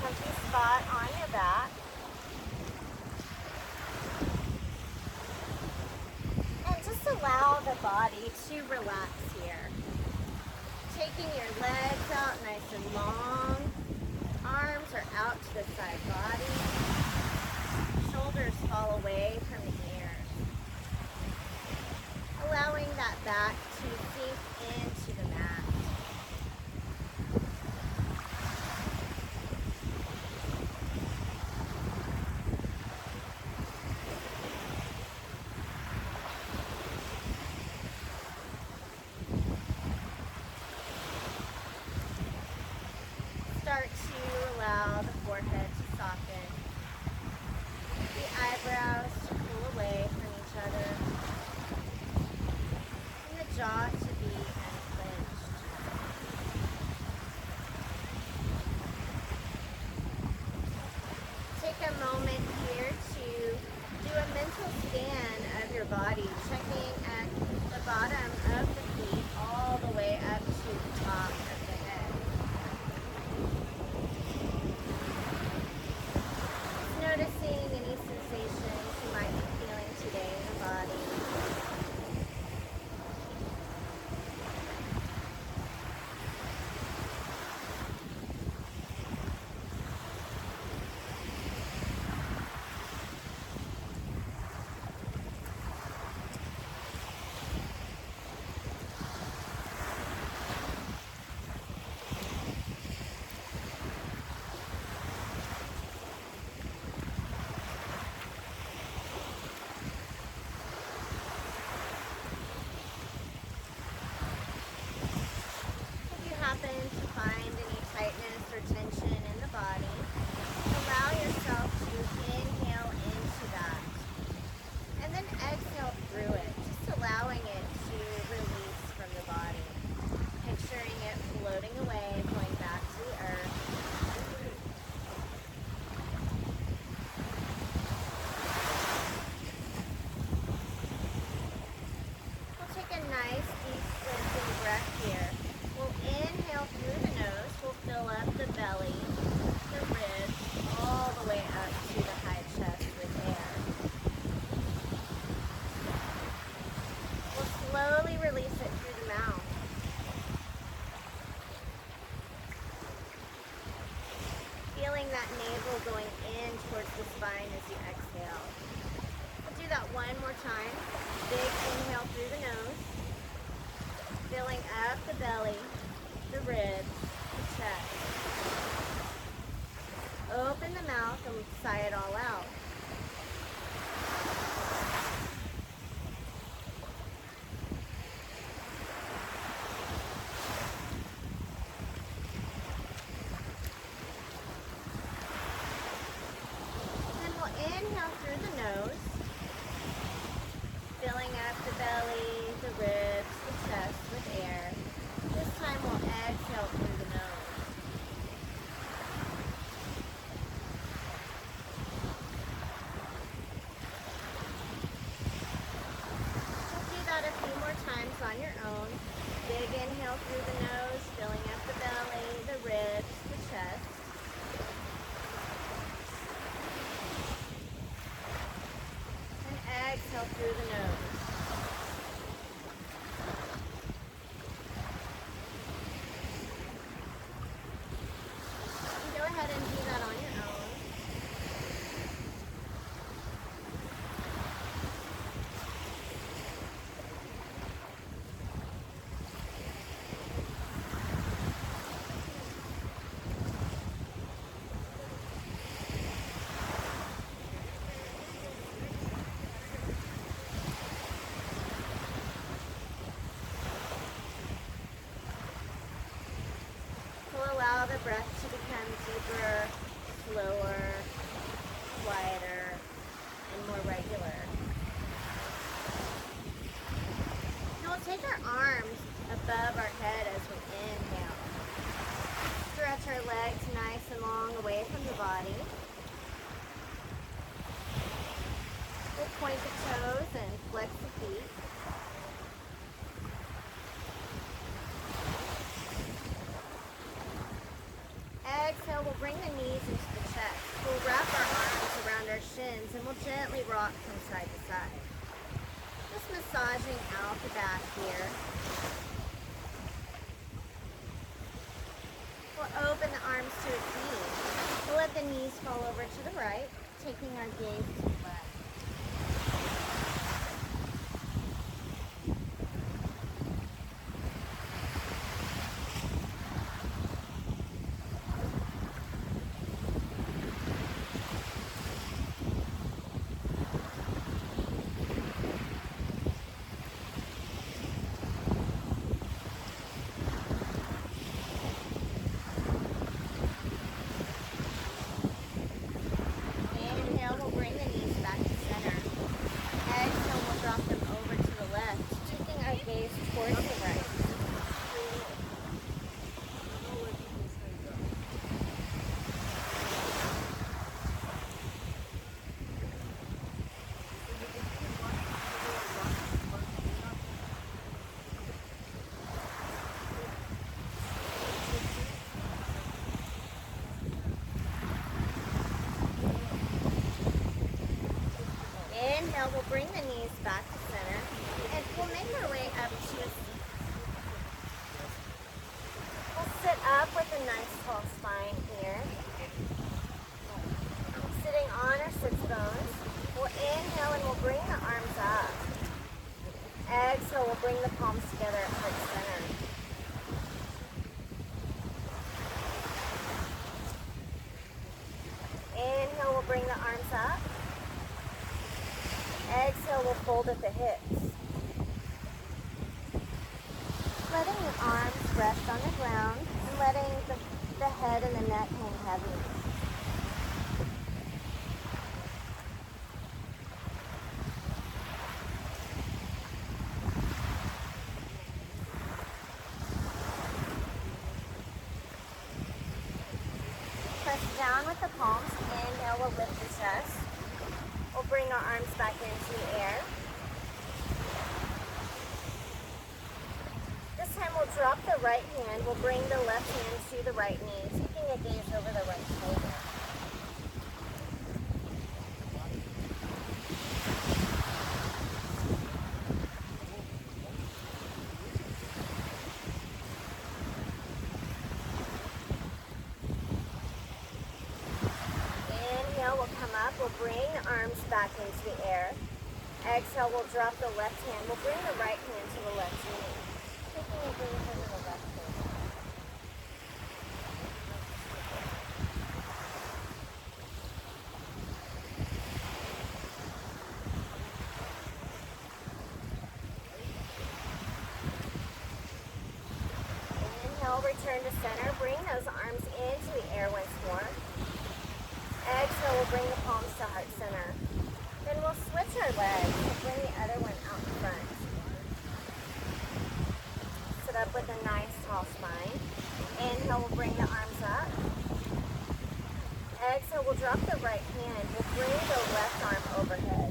comfy spot on your back. And just allow the body to relax here. Taking your legs out nice and long. Arms are out to the side body. Shoulders fall away from the ears. Allowing that back to sink into the mat. Start to allow the forehead to soften, the eyebrows to pull away from each other, and the jaw to be unclenched. Take a moment here to do a mental scan of your body, checking at the bottom of the feet all the way up to the top of the head. Noticing any sensations you might be feeling today in the body. Happen to find any tightness or tension in the body, allow yourself to inhale into that and then exhale through it, just allowing it to release from the body, picturing it floating away, going back to the earth. We'll take a nice deep cleansing breath here. We'll inhale through the nose. We'll fill up the belly, the ribs, all the way up to the high chest with air. We'll slowly release it through the mouth. Feeling that navel going in towards the spine as you exhale. We'll do that one more time. Big inhale through the nose. Filling up the belly, the ribs, the chest. Open the mouth and sigh it all out. Then we'll inhale through the nose, filling up the belly, the ribs, the chest with air. This time we'll exhale through the nose. We'll do that a few more times on your own. Big inhale through the nose, filling up the belly, the ribs, the chest. And exhale through the nose. Go ahead and do that on your own. We'll allow the breath to become deeper, slower, quieter, and more regular. Now we'll take our arms above our head as we inhale. Stretch our legs nice and long away from the body. We'll point the toes and flex the feet. Exhale, we'll bring the knees knees into the chest. We'll wrap our arms around our shins and we'll gently rock from side to side. Just massaging out the back here. We'll open the arms to a V. We'll let the knees fall over to the right, taking our gaze to the left. Towards the right. Inhale, we'll bring the knees back to center, and we'll make our way up to a seat. We'll sit up with a nice tall spine here. Sitting on our sits bones. We'll inhale and we'll bring the arms up. Exhale, we'll bring the palms together at heart center. Inhale, we'll bring the arms up. Exhale, we'll fold at the hips. Letting the arms rest on the ground and letting the head and the neck hang heavy. Press down with the palms. Inhale, we'll lift the chest. We'll bring our arms back into the air. This time we'll drop the right hand. We'll bring the left hand to the right knee, taking a gaze over the right shoulder. Inhale, we'll come up. We'll bring the arms back into the air. Exhale, we'll drop the left hand. We'll bring the right hand to the left knee. Taking a gaze over the left shoulder. Inhale, return to center. Bring those arms into the air once more. Exhale, we'll bring the palms to heart center. Then we'll switch our legs and bring the other one out in front. Sit up with a nice tall spine. Inhale, we'll bring the arms up. Exhale, we'll drop the right hand. We'll bring the left arm overhead.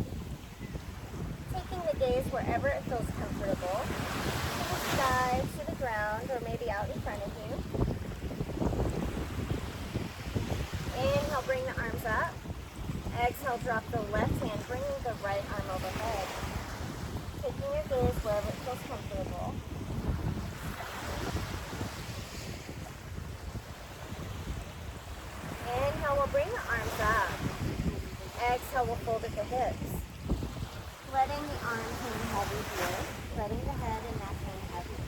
Taking the gaze wherever it feels comfortable. To the side, to the ground, or maybe out in front of you. Inhale, bring the arms up. Exhale, drop the left hand, bringing the right arm overhead. Taking your gaze wherever it feels comfortable. Inhale, we'll bring the arms up. Exhale, we'll fold at the hips. Letting the arms hang heavy here. Letting the head and neck hang heavy.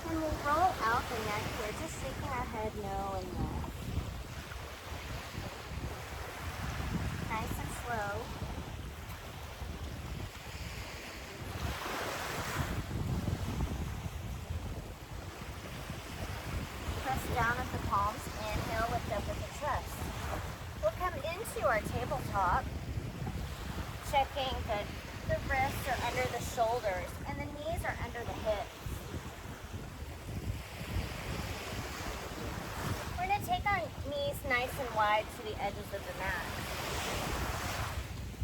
And we'll roll out the neck here, just shaking our head no and no. Nice and slow. Press down at the palms. Inhale, lift up at the chest. We'll come into our tabletop, checking that the wrists are under the shoulders and the knees are under the hips. We're going to take our knees nice and wide to the edges of the mat.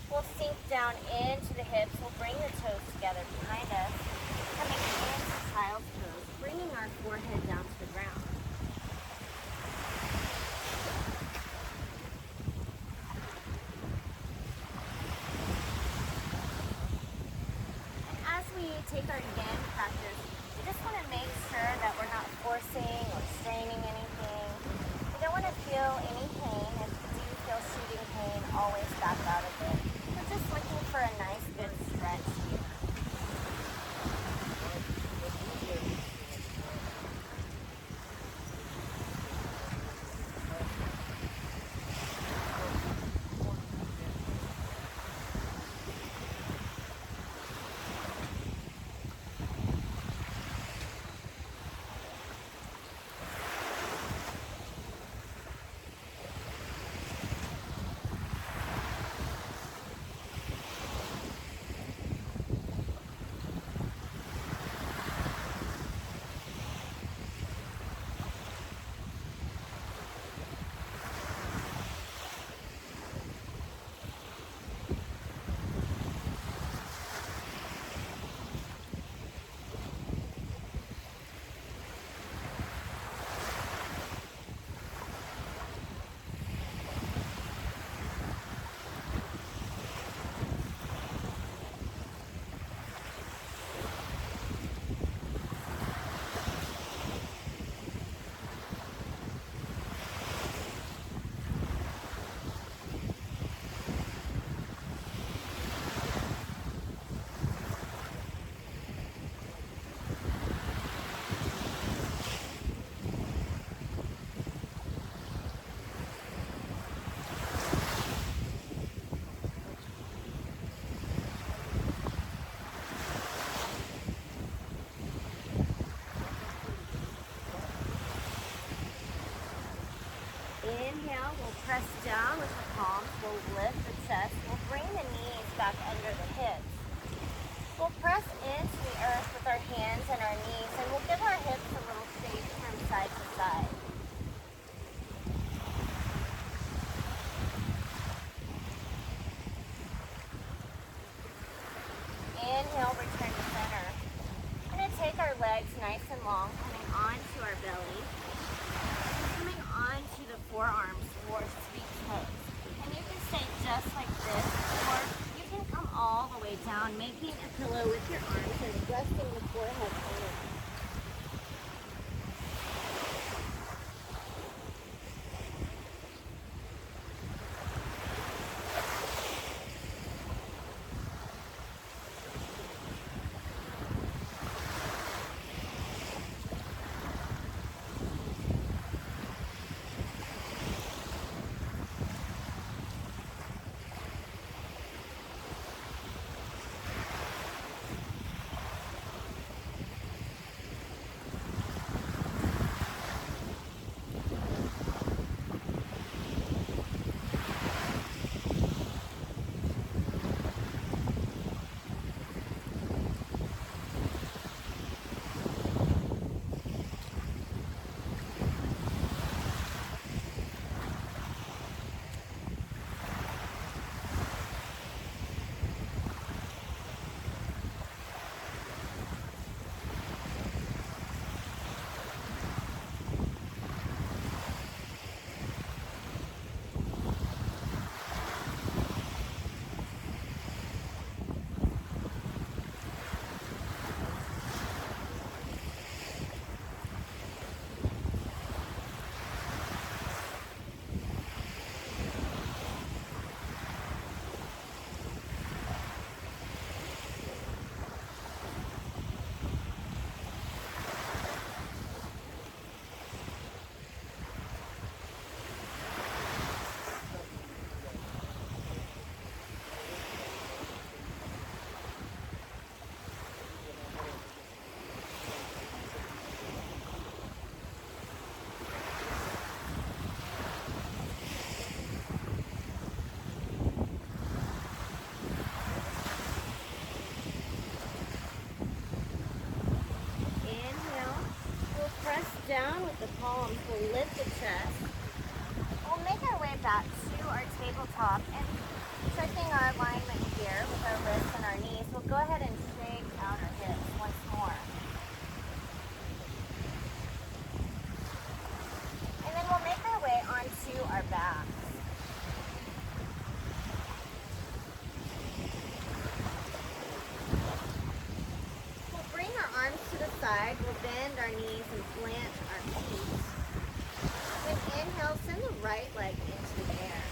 We'll sink down into the hips. We'll bring the toes together behind us, coming into child's pose, bringing our forehead down to the ground. Inhale, we'll press down with the palms. We'll lift the chest. We'll bring the knees back under the hips. We'll press into the earth with our hands and our knees, and we'll give our hips a little shake from side to side. Inhale, return to center. We're going to take our legs nice and long, coming onto our belly, coming onto the forearms or sweet toes. And you can stay just like this, or you can come all the way down, making a pillow with your arms and resting the forehead on it. Down with the palms, we'll lift the chest. We'll make our way back to our tabletop and checking our alignment here with our wrists and our knees. We'll go ahead and shake out our hips once more. And then we'll make our way onto our backs. Side, we'll bend our knees and plant our feet. Then inhale, send the right leg into the air.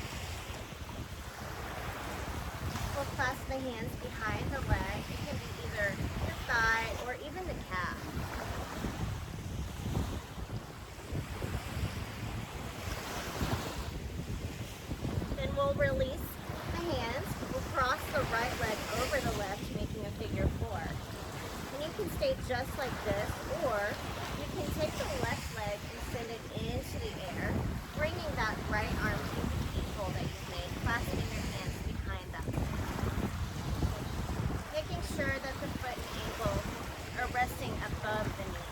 We'll clasp the hands behind the leg. It can be either the thigh or even the calf. Then we'll release the hands. We'll cross the right leg over the left, making a figure four. You can stay just like this, or you can take the left leg and send it into the air, bringing that right arm to the eagle that you've made, clasping your hands behind them. Making sure that the foot and ankle are resting above the knee.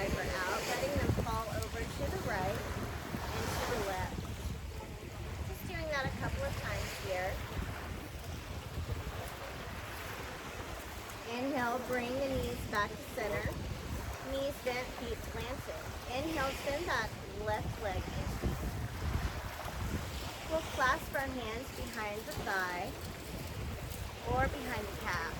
wiper out, letting them fall over to the right and to the left. Just doing that a couple of times here. Inhale, bring the knees back to center. Knees bent, feet planted. Inhale, send that left leg into the air. We'll clasp our hands behind the thigh or behind the calf.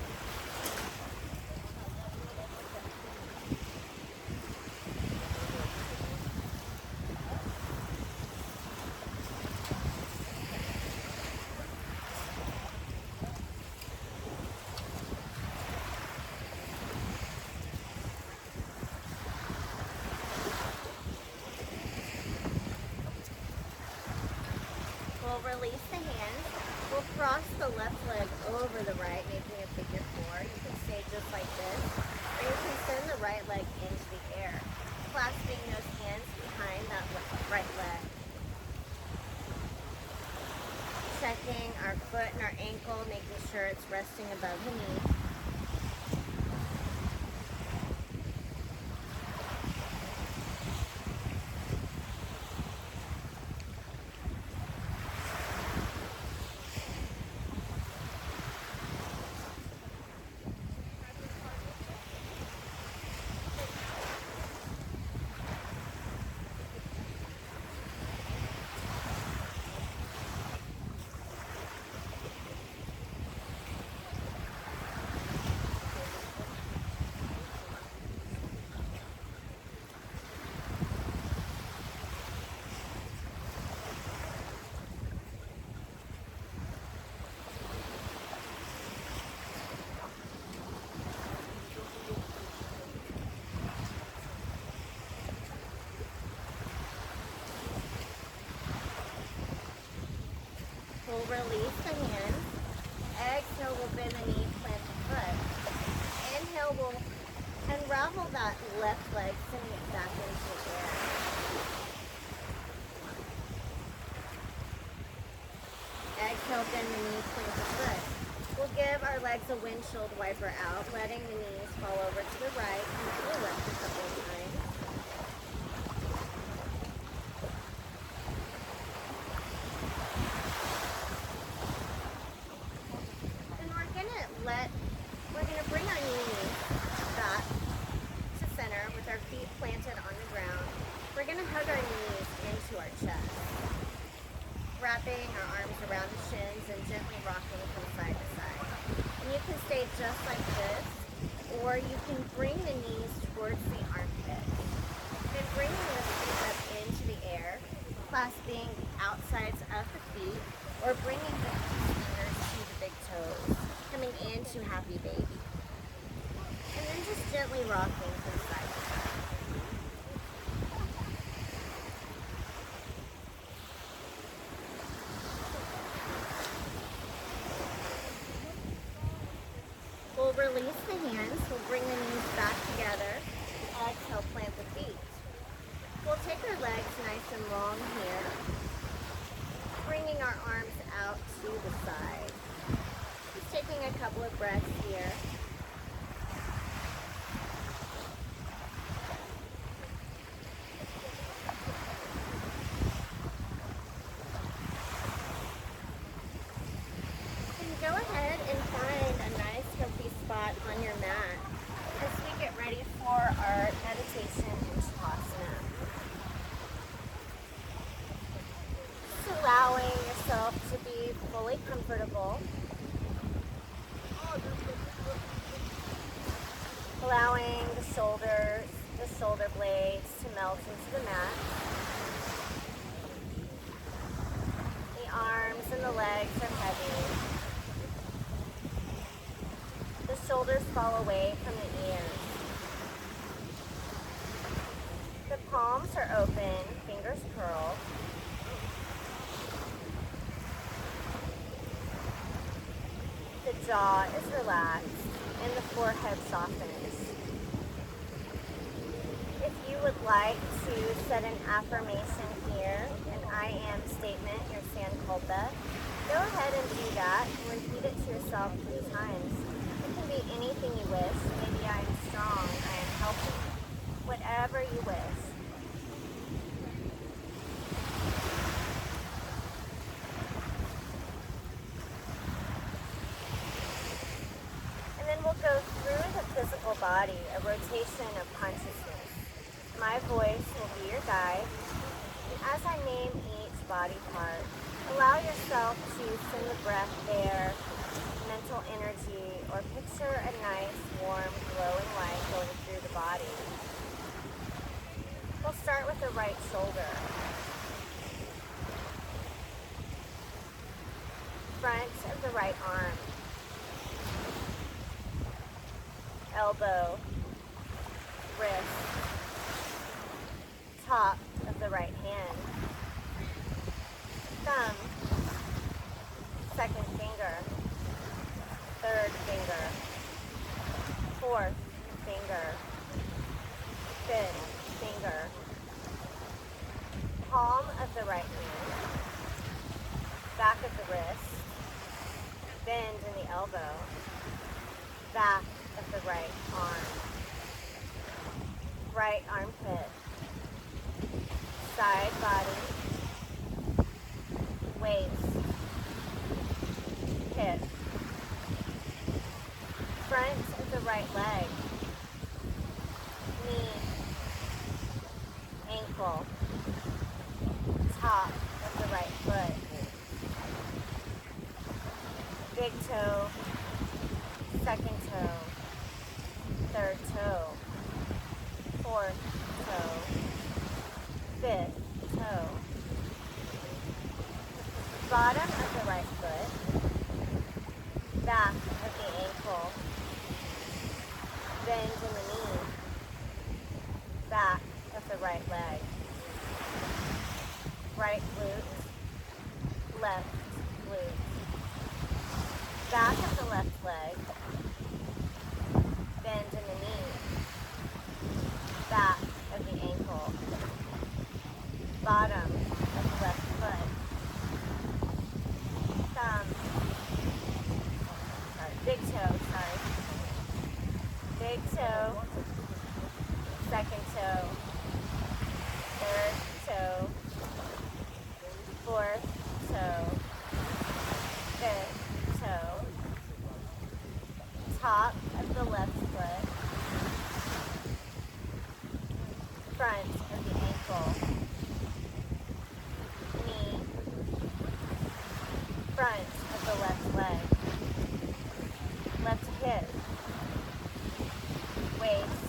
We'll release the hands. We'll cross the left leg over the right, making a figure four. You can stay just like this, or you can send the right leg into the air, clasping those hands behind that right leg. Checking our foot and our ankle, making sure it's resting above the knee. We'll release the hands. Exhale, we'll bend the knee, plant the foot. Inhale, we'll unravel that left leg, sending it back into the air. Exhale, bend the knee, plant the foot. We'll give our legs a windshield wiper out, letting the knees fall over to the right and to the left a couple of times. We're going to bring our knees back to center with our feet planted on the ground. We're going to hug our knees into our chest, wrapping our arms around the shins and gently rocking from side to side. And you can stay just like this, or you can bring the knees towards the armpits. Then bringing the feet up into the air, clasping the outsides of the feet, or bringing the fingers to the big toes, coming into happy baby. And then just gently rocking from side to side. We'll release the hands. We'll bring the knees back together. Exhale, plant the feet. We'll take our legs nice and long here, bringing our arms out to the side. Just taking a couple of breaths here. And go ahead and find a nice comfy spot on your mat as we get ready for our meditation in Shavasana. Just allowing yourself to be fully comfortable. Allowing the shoulders, the shoulder blades to melt into the mat. The arms and the legs are heavy. The shoulders fall away from the ears. The palms are open, fingers curled. The jaw is relaxed and the forehead softens. If you would like to set an affirmation here, an I am statement, your Sankalpa, go ahead and do that and repeat it to yourself 3 times. It can be anything you wish. Maybe I am strong, I am healthy. whatever you wish. And then we'll go through the physical body, a rotation of consciousness. My voice will be your guide. And as I name each body part, allow yourself to send the breath there, mental energy, or picture a nice, warm, glowing light going through the body. We'll start with the right shoulder. Front of the right arm. Elbow. Wrist. Top of the right hand. Thumb. Second finger. Third finger. Fourth finger. Fifth finger. Palm of the right hand. Back of the wrist. Bend in the elbow. Back of the right arm. Right armpit. Side body. Waist. Hip. Front of the right leg. Knee. Ankle. Top of the right foot. Big toe. Second toe. Third toe. Fourth toe. Fifth toe. Bottom of the right foot. Back of the ankle. Bend in the knee. Back of the right leg. Right glute. Left glute. Back of the left leg. Bend in the knee. Back of the ankle. Bottom of the left foot. Thumb. Big toe, Big toe. Second toe. Third toe. Fourth toe. Fifth toe. Top of the left foot. Front of the ankle. Knee. Front of the left leg. Left hip. Waist.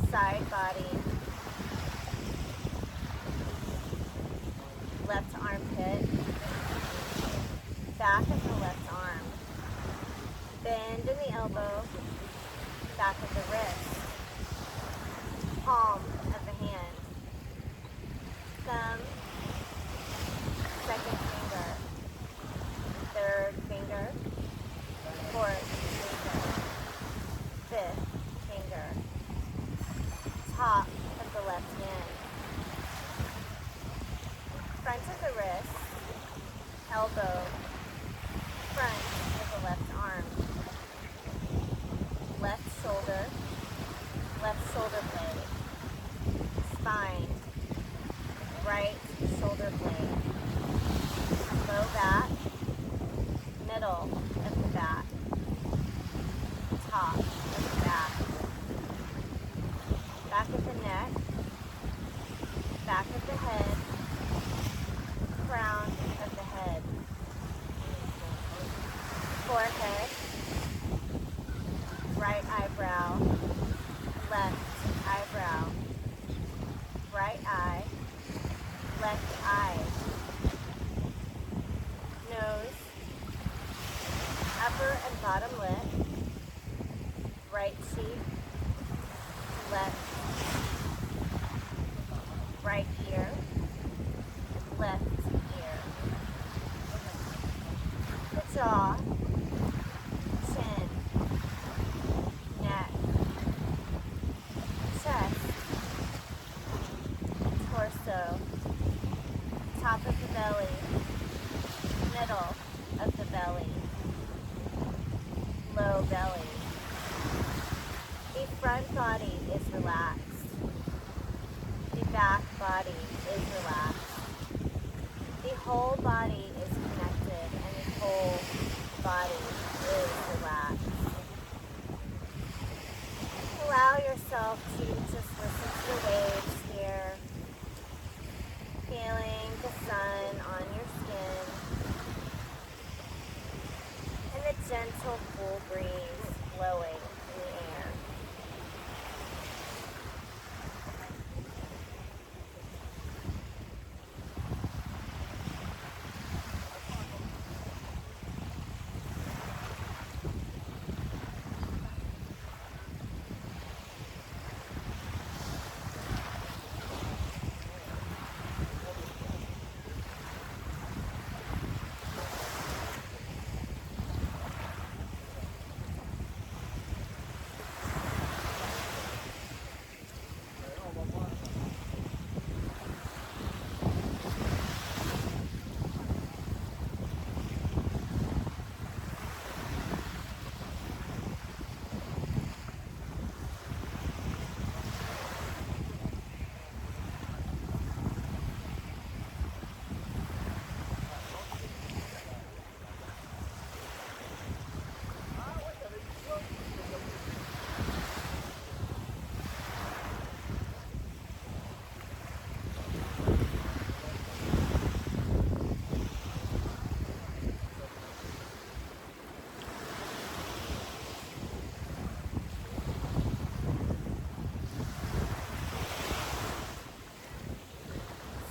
Side body. Left armpit. Back of the left arm. Bend in the elbow. Back of the wrist. Palm of the hand. Thumb. Second finger. Third finger. Fourth finger. Fifth finger. Top of the left hand. Front of the wrist. Elbow. Front of the left arm. Left shoulder. Left shoulder blade. Spine. Right shoulder blade. Low back. Middle of the back. Top of the back. Back of the neck. Back of the head. Crown of the head. Forehead. Right eyebrow. Left eyebrow. Right eye. Left eye. Nose. Upper and bottom lip. Right cheek. Left. Right ear. Left ear. The jaw. Chin. Neck. Chest. Torso. Top of the belly. Middle of the belly. Low belly. The front body is body is relaxed. The whole body is connected and the whole body is relaxed. Allow yourself to just listen to the waves here, feeling the sun on your skin and the gentle cool breeze blowing in the air.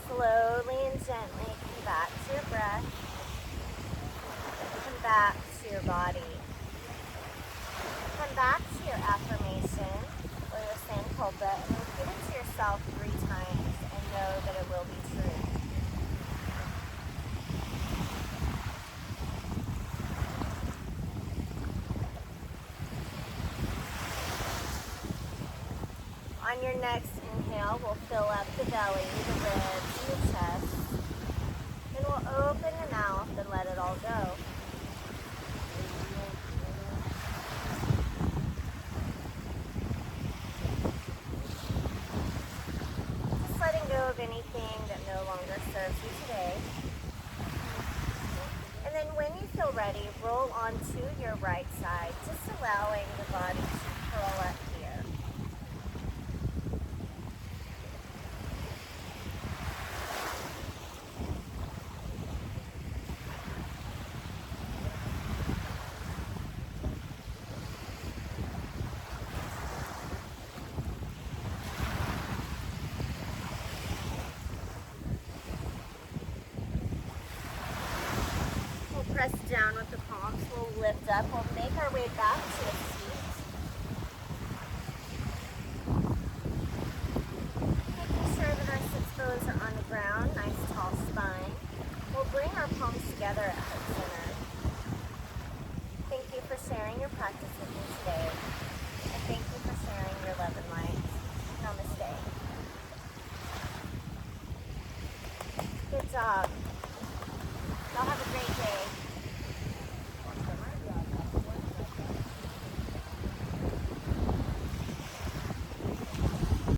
Slowly and gently come back to your breath. Come back to your body. Come back to your affirmation or your sankalpa and repeat it to yourself 3 times and know that it will be true. On your next inhale, we'll fill up the belly, the ribs, and the chest. Then we'll open the mouth and let it all go. Just letting go of anything that no longer serves you today. And then when you feel ready, roll onto your right side, just allowing the body to curl up here. Press down with the palms, we'll lift up, we'll make our way back to a seat. Making sure that our sits bones are on the ground, nice tall spine. We'll bring our palms together at heart center. Thank you for sharing your practice with me today. And thank you for sharing your love and light. Namaste. Good job. Y'all have a great day.